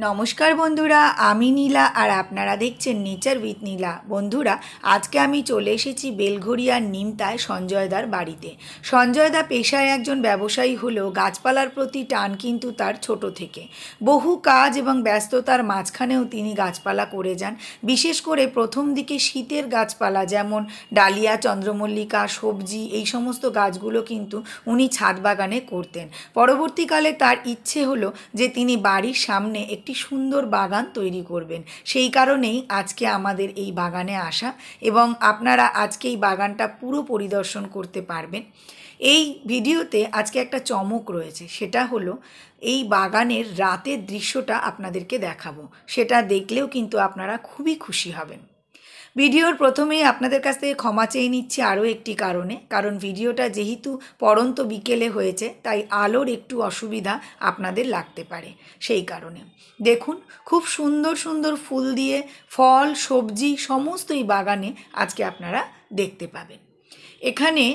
নমস্কার বন্ধুরা, আমি নীলা আর আপনারা দেখছেন নেচার উইথ নীলা। বন্ধুরা, আজকে আমি চলে এসেছি বেলঘরিয়ার নিমতায় সঞ্জয়দার বাড়িতে। সঞ্জয়দা পেশায় একজন ব্যবসায়ী হলেও গাছপালার প্রতি টান কিন্তু তার ছোট থেকে। বহু কাজ এবং ব্যস্ততার মাঝখানেও তিনি গাছপালা করে যান। বিশেষ করে প্রথম দিকে শীতের গাছপালা যেমন ডালিয়া, চন্দ্রমল্লিকা, সবজি, এই সমস্ত গাছগুলো কিন্তু উনি ছাদ বাগানে করতেন। পরবর্তীকালে তার ইচ্ছে হলো যে তিনি বাড়ির সামনে একটি সুন্দর বাগান তৈরি করবেন। সেই কারণেই আজকে আমাদের এই বাগানে আসা এবং আপনারা আজকে এই বাগানটা পুরো পরিদর্শন করতে পারবেন। এই ভিডিওতে আজকে একটা চমক রয়েছে, সেটা হলো এই বাগানের রাতের দৃশ্যটা আপনাদেরকে দেখাবো। সেটা দেখলেও কিন্তু আপনারা খুবই খুশি হবেন। ভিডিওর প্রথমেই আপনাদের কাছ থেকে ক্ষমা চেয়ে নিচ্ছি আরও একটি কারণ ভিডিওটা যেহেতু পড়ন্ত বিকেলে হয়েছে তাই আলোর একটু অসুবিধা আপনাদের লাগতে পারে। সেই কারণে দেখুন, খুব সুন্দর সুন্দর ফুল দিয়ে ফল, সবজি সমস্ত এই বাগানে আজকে আপনারা দেখতে পাবেন। এখানে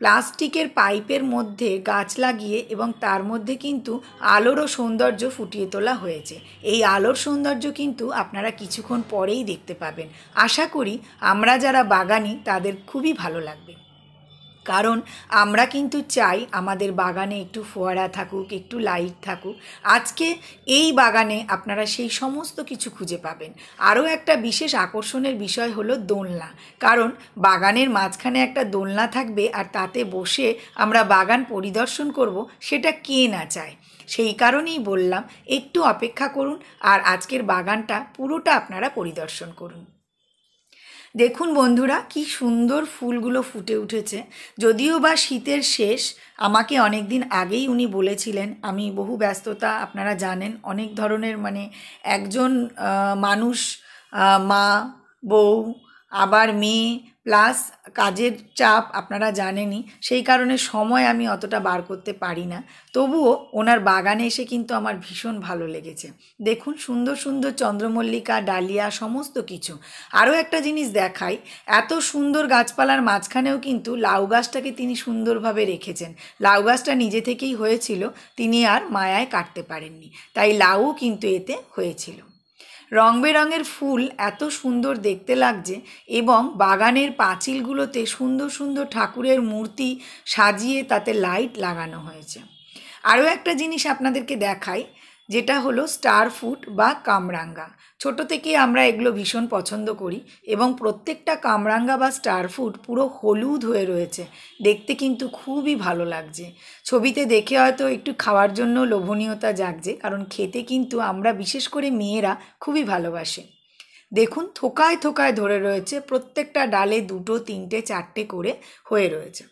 প্লাস্টিকের পাইপের মধ্যে গাছ লাগিয়ে এবং তার মধ্যে কিন্তু আলোরও সৌন্দর্য ফুটিয়ে তোলা হয়েছে। এই আলোর সৌন্দর্য কিন্তু আপনারা কিছুক্ষণ পরেই দেখতে পাবেন। আশা করি আমরা যারা বাগানি তাদের খুবই ভালো লাগবে, কারণ আমরা কিন্তু চাই আমাদের বাগানে একটু ফোয়ারা থাকুক, একটু লাইট থাকুক। আজকে এই বাগানে আপনারা সেই সমস্ত কিছু খুঁজে পাবেন। আরও একটা বিশেষ আকর্ষণের বিষয় হলো দোলনা, কারণ বাগানের মাঝখানে একটা দোলনা থাকবে আর তাতে বসে আমরা বাগান পরিদর্শন করব, সেটা কে না চায়। সেই কারণেই বললাম একটু অপেক্ষা করুন আর আজকের বাগানটা পুরোটা আপনারা পরিদর্শন করুন। দেখুন বন্ধুরা, কি সুন্দর ফুলগুলো ফুটে উঠেছে। যদিও বা শীতের শেষ, আমাকে অনেক দিন আগেই উনি বলেছিলেন, আমি বহু ব্যস্ততা আপনারা জানেন, অনেক ধরনের একজন মানুষ, মা, বউ, আবার মেয়ে, প্লাস কাজের চাপ আপনারা জানেনই, সেই কারণে সময় আমি অতটা বার করতে পারি না। তবুও ওনার বাগানে এসে কিন্তু আমার ভীষণ ভালো লেগেছে। দেখুন সুন্দর সুন্দর চন্দ্রমল্লিকা, ডালিয়া সমস্ত কিছু। আরও একটা জিনিস দেখাই, এত সুন্দর গাছপালার মাঝখানেও কিন্তু লাউ গাছটাকে তিনি সুন্দরভাবে রেখেছেন। লাউ গাছটা নিজে থেকেই হয়েছিল, তিনি আর মায়ায় কাটতে পারেননি, তাই লাউও কিন্তু এতে হয়েছিল। রং বেরঙের ফুল এত সুন্দর দেখতে লাগছে এবং বাগানের পাঁচিলগুলোতে সুন্দর সুন্দর ঠাকুরের মূর্তি সাজিয়ে তাতে লাইট লাগানো হয়েছে। আরও একটা জিনিস আপনাদেরকে দেখাই, যেটা হলো স্টার ফুট বা কামরাঙ্গা। ছোট থেকে আমরা এগুলো ভীষণ পছন্দ করি এবং প্রত্যেকটা কামরাঙ্গা বা স্টার ফুট পুরো হলুদ হয়ে রয়েছে, দেখতে কিন্তু খুবই ভালো লাগছে। ছবিতে দেখে হয়তো একটু খাওয়ার জন্য লোভনীয়তা জাগছে, কারণ খেতে কিন্তু আমরা বিশেষ করে মেয়েরা খুবই ভালোবাসে। দেখুন থোকায় থোকায় ধরে রয়েছে, প্রত্যেকটা ডালে 2, 3, 4 করে হয়ে রয়েছে।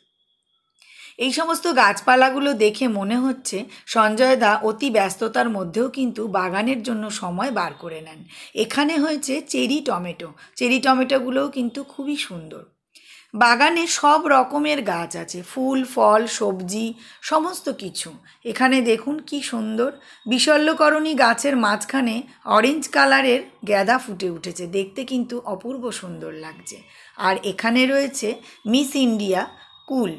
এই সমস্ত গাছপালাগুলো দেখে মনে হচ্ছে সঞ্জয়দা অতি ব্যস্ততার মধ্যেও কিন্তু বাগানের জন্য সময় বার করে নেন। এখানে হয়েছে চেরি টমেটো। চেরি টমেটোগুলোও কিন্তু খুবই সুন্দর। বাগানে সব রকমের গাছ আছে, ফুল, ফল, সবজি সমস্ত কিছু। এখানে দেখুন কি সুন্দর বিশল্যকরণী গাছের মাঝখানে অরেঞ্জ কালারের গ্যাদা ফুটে উঠেছে, দেখতে কিন্তু অপূর্ব সুন্দর লাগছে। আর এখানে রয়েছে মিস ইন্ডিয়া কুল।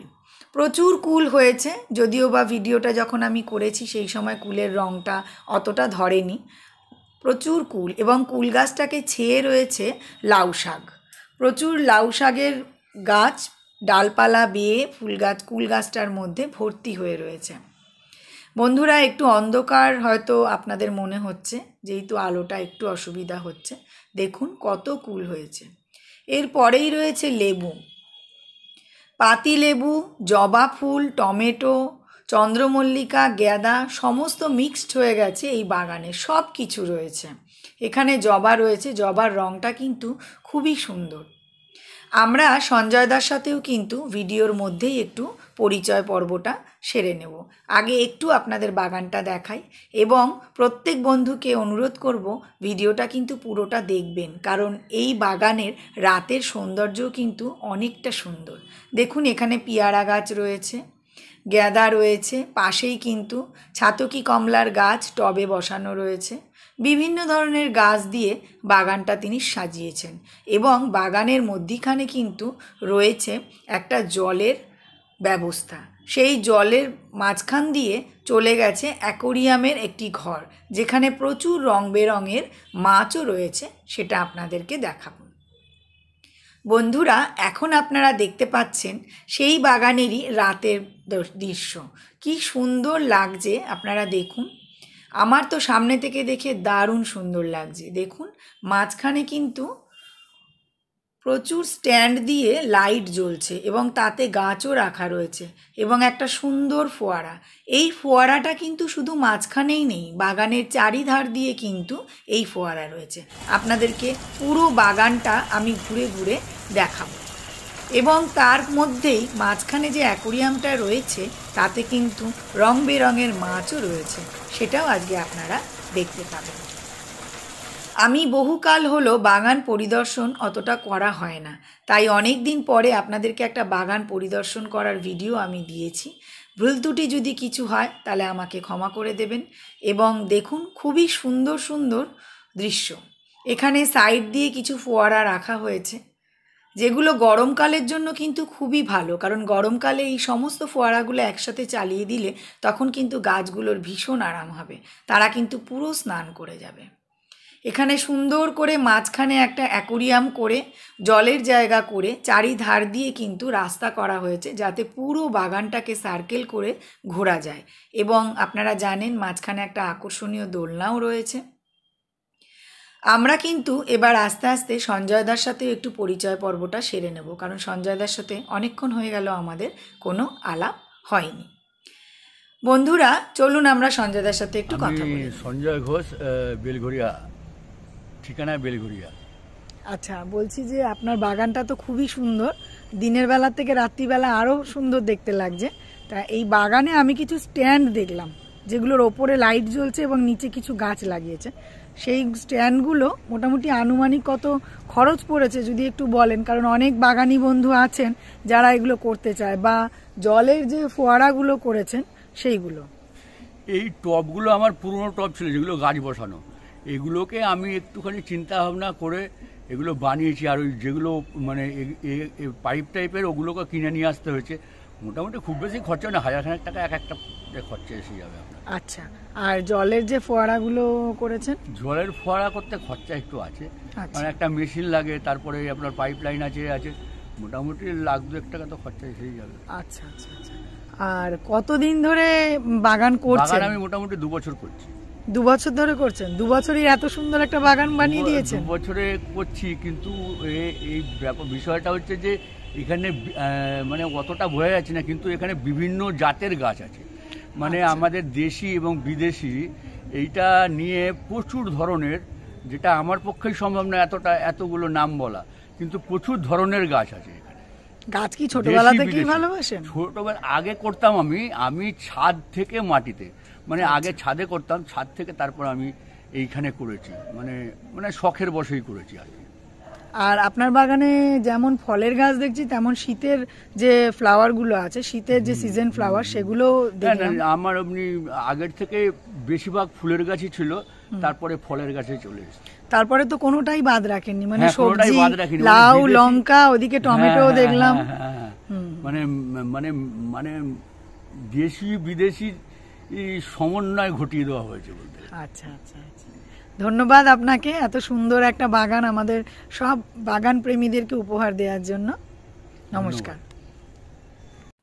প্রচুর কুল হয়েছে, যদিও বা ভিডিওটা যখন আমি করেছি সেই সময় কুলের রঙটা অতটা ধরেনি। প্রচুর কুল, এবং কুল গাছটাকে ছেয়ে রয়েছে লাউ শাক। প্রচুর লাউ শাকের গাছ, ডালপালা বেয়ে কুল গাছটার মধ্যে ভর্তি হয়ে রয়েছে। বন্ধুরা, একটু অন্ধকার হয়তো আপনাদের মনে হচ্ছে, যেহেতু আলোটা একটু অসুবিধা হচ্ছে। দেখুন কত কুল হয়েছে। এরপরেই রয়েছে লেবু, পাতিলেবু, জবা ফুল, টমেটো, চন্দ্রমল্লিকা, গ্যাদা সমস্ত মিক্সড হয়ে গেছে এই বাগানে, সব কিছু রয়েছে। এখানে জবা রয়েছে, জবার রঙটা কিন্তু খুবই সুন্দর। আমরা সঞ্জয়দার সাথেও কিন্তু ভিডিওর মধ্যেই একটু পরিচয় পর্বটা সেরে নেব। আগে একটু আপনাদের বাগানটা দেখাই এবং প্রত্যেক বন্ধুকে অনুরোধ করব ভিডিওটা কিন্তু পুরোটা দেখবেন, কারণ এই বাগানের রাতের সৌন্দর্যও কিন্তু অনেকটা সুন্দর। দেখুন এখানে পিয়ারা গাছ রয়েছে, গ্যাদা রয়েছে, পাশেই কিন্তু ছাতকি কমলার গাছ টবে বসানো রয়েছে। বিভিন্ন ধরনের গাছ দিয়ে বাগানটা তিনি সাজিয়েছেন এবং বাগানের মধ্যিখানে কিন্তু রয়েছে একটা জলের ব্যবস্থা, সেই জলের মাঝখান দিয়ে চলে গেছে অ্যাকোরিয়ামের একটি ঘর, যেখানে প্রচুর রং বেরঙের মাছও রয়েছে, সেটা আপনাদেরকে দেখাবো। বন্ধুরা, এখন আপনারা দেখতে পাচ্ছেন সেই বাগানেরই রাতের দৃশ্য। কি সুন্দর লাগছে, আপনারা দেখুন। আমার তো সামনে থেকে দেখে দারুণ সুন্দর লাগছে। দেখুন, মাঝখানে কিন্তু প্রচুর স্ট্যান্ড দিয়ে লাইট জ্বলছে এবং তাতে গাছও রাখা রয়েছে এবং একটা সুন্দর ফোয়ারা। এই ফোয়ারাটা কিন্তু শুধু মাঝখানেই নেই, বাগানের চারিধার দিয়ে কিন্তু এই ফোয়ারা রয়েছে। আপনাদেরকে পুরো বাগানটা আমি ঘুরে ঘুরে দেখাবো এবং তার মধ্যেই মাঝখানে যে অ্যাকোরিয়ামটা রয়েছে তাতে কিন্তু রং বেরঙের মাছও রয়েছে, সেটাও আজকে আপনারা দেখতে পাবেন। আমি বহুকাল হলো বাগান পরিদর্শন অতটা করা হয় না, তাই অনেক দিন পরে আপনাদেরকে একটা বাগান পরিদর্শন করার ভিডিও আমি দিয়েছি। ভুল ত্রুটি যদি কিছু হয় তাহলে আমাকে ক্ষমা করে দেবেন। এবং দেখুন, খুবই সুন্দর সুন্দর দৃশ্য। এখানে সাইড দিয়ে কিছু ফোয়ারা রাখা হয়েছে, যেগুলো গরমকালের জন্য কিন্তু খুবই ভালো, কারণ গরমকালে এই সমস্ত ফোয়ারাগুলো একসাথে চালিয়ে দিলে তখন কিন্তু গাছগুলোর ভীষণ আরাম হবে, তারা কিন্তু পুরো স্নান করে যাবে। এখানে সুন্দর করে মাঝখানে একটা অ্যাকোরিয়াম করে জলের জায়গা করে চারিধার দিয়ে কিন্তু রাস্তা করা হয়েছে, যাতে পুরো বাগানটাকে সার্কেল করে ঘোরা যায়। এবং আপনারা জানেন মাঝখানে একটা আকর্ষণীয় দোলনাও রয়েছে। আমরা কিন্তু এবার আস্তে আস্তে সঞ্জয়দার সাথেও একটু পরিচয় পর্বটা সেরে নেব, কারণ সঞ্জয়দার সাথে অনেকক্ষণ হয়ে গেল আমাদের কোনো আলাপ হয়নি। বন্ধুরা, চলুন আমরা সঞ্জয়দার সাথে একটু কথা বলি। সঞ্জয় ঘোষ, বেলঘরিয়া, ঠিকানা বেলঘরিয়া। আচ্ছা, বলছি যে আপনার বাগানটা তো খুবই সুন্দর, দিনের বেলা থেকে রাত্রিবেলা আরও সুন্দর দেখতে লাগছে। তা এই বাগানে আমি কিছু স্ট্যান্ড দেখলাম, যেগুলোর ওপরে লাইট জ্বলছে এবং নিচে কিছু গাছ লাগিয়েছে। সেই স্ট্যান্ডগুলো মোটামুটি আনুমানিক কত খরচ পড়েছে যদি একটু বলেন, কারণ অনেক বাগানি বন্ধু আছেন যারা এগুলো করতে চায়, বা জলের যে ফোয়ারাগুলো করেছেন সেইগুলো। এই টবগুলো আমার পুরনো টব ছিল, যেগুলো গাছ বসানো। এগুলোকে আমি একটুখানি চিন্তা ভাবনা করে এগুলো বানিয়েছি। আর ওই যেগুলো মানে পাইপ টাইপের, ওগুলোকে কিনে নিয়ে আসতে হয়েছে। মোটামুটি খুব বেশি খরচা না, 1000-খানেক টাকা এক একটা খরচা এসে যাবে আপনার। আচ্ছা, আর জলের যে ফোয়ারাগুলো করেছেন? জলের ফোয়ারা করতে খরচা একটু আছে, মানে একটা মেশিন লাগে, তারপরে আপনার পাইপ লাইন আছে মোটামুটি লাখ-2 টাকা তো খরচা এসেই যাবে। আচ্ছা আচ্ছা আচ্ছা। আর কতদিন ধরে বাগান করছেন? আমি মোটামুটি 2 বছর করছি। 2 বছর ধরে করছেন? 2 বছরই এত সুন্দর একটা বাগান বানিয়ে দিয়েছেন? 2 বছরে করছি, কিন্তু এই বিষয়টা হচ্ছে যে এখানে মানে অতটা বোঝা যাচ্ছে না, কিন্তু এখানে বিভিন্ন জাতের গাছ আছে। মানে আমাদের দেশি এবং বিদেশি, এইটা নিয়ে প্রচুর ধরনের, যেটা আমার পক্ষেই সম্ভব না এতগুলো নাম বলা, কিন্তু প্রচুর ধরনের গাছ আছে এখানে। গাছ কি ছোটবেলা থেকেই ভালোবাসেন? ছোটবেলা আগে করতাম আমি ছাদ থেকে মাটিতে, মানে আগে ছাদে করতাম, ছাদ থেকে তারপর আমি এইখানে করেছি, মানে শখের বশেই করেছি আর কি। আর আপনার বাগানে যেমন ফলের গাছ দেখছি, তেমন শীতের যে ফ্লাওয়ারগুলো আছে, শীতের যে সিজন ফ্লাওয়ার, সেগুলো দেখলাম। আমার এমনি আগের থেকে বেশিরভাগ ফুলের গাছই ছিল, তারপরে ফলের গাছে চলে এসেছে। তারপরে তো কোনোটাই বাদ রাখেননি, মানে সবজি, লাউ, লঙ্কা, ওদিকে টমেটো দেখলাম। মানে মানে মানে দেশি বিদেশি সমন্বয় ঘটিয়ে দেওয়া হয়েছে বলতে। আচ্ছা আচ্ছা আচ্ছা, ধন্যবাদ আপনাকে এত সুন্দর একটা বাগান আমাদের সব বাগান প্রেমীদেরকে উপহার দেওয়ার জন্য। নমস্কার।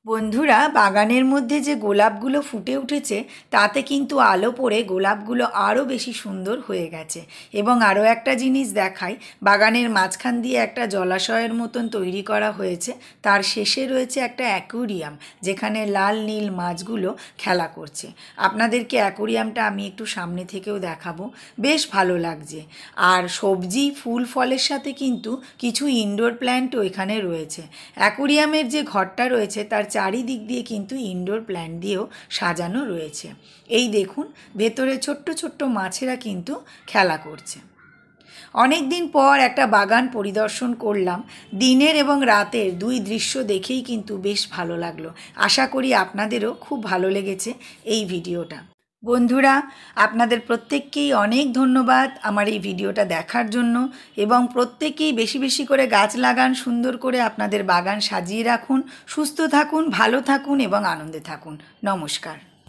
বন্ধুরা, বাগানের মধ্যে যে গোলাপগুলো ফুটে উঠেছে তাতে কিন্তু আলো পড়ে গোলাপগুলো আরও বেশি সুন্দর হয়ে গেছে। এবং আরও একটা জিনিস দেখাই, বাগানের মাঝখান দিয়ে একটা জলাশয়ের মতন তৈরি করা হয়েছে, তার শেষে রয়েছে একটা অ্যাকোরিয়াম, যেখানে লাল নীল মাছগুলো খেলা করছে। আপনাদেরকে অ্যাকোরিয়ামটা আমি একটু সামনে থেকেও দেখাবো, বেশ ভালো লাগছে। আর সবজি, ফুল, ফলের সাথে কিন্তু কিছু ইনডোর প্ল্যান্টও এখানে রয়েছে। অ্যাকোরিয়ামের যে ঘরটা রয়েছে তার চারিদিক দিয়ে কিন্তু ইনডোর প্ল্যান্ট দিয়েও সাজানো রয়েছে। এই দেখুন, ভেতরে ছোট্ট ছোট্ট মাছেরা কিন্তু খেলা করছে। অনেক দিন পর একটা বাগান পরিদর্শন করলাম। দিনের এবং রাতের দুই দৃশ্য দেখেই কিন্তু বেশ ভালো লাগলো। আশা করি আপনাদেরও খুব ভালো লেগেছে এই ভিডিওটা। বন্ধুরা, আপনাদের প্রত্যেককেই অনেক ধন্যবাদ আমার এই ভিডিওটা দেখার জন্য, এবং প্রত্যেকেই বেশি বেশি করে গাছ লাগান, সুন্দর করে আপনাদের বাগান সাজিয়ে রাখুন, সুস্থ থাকুন, ভালো থাকুন এবং আনন্দে থাকুন। নমস্কার।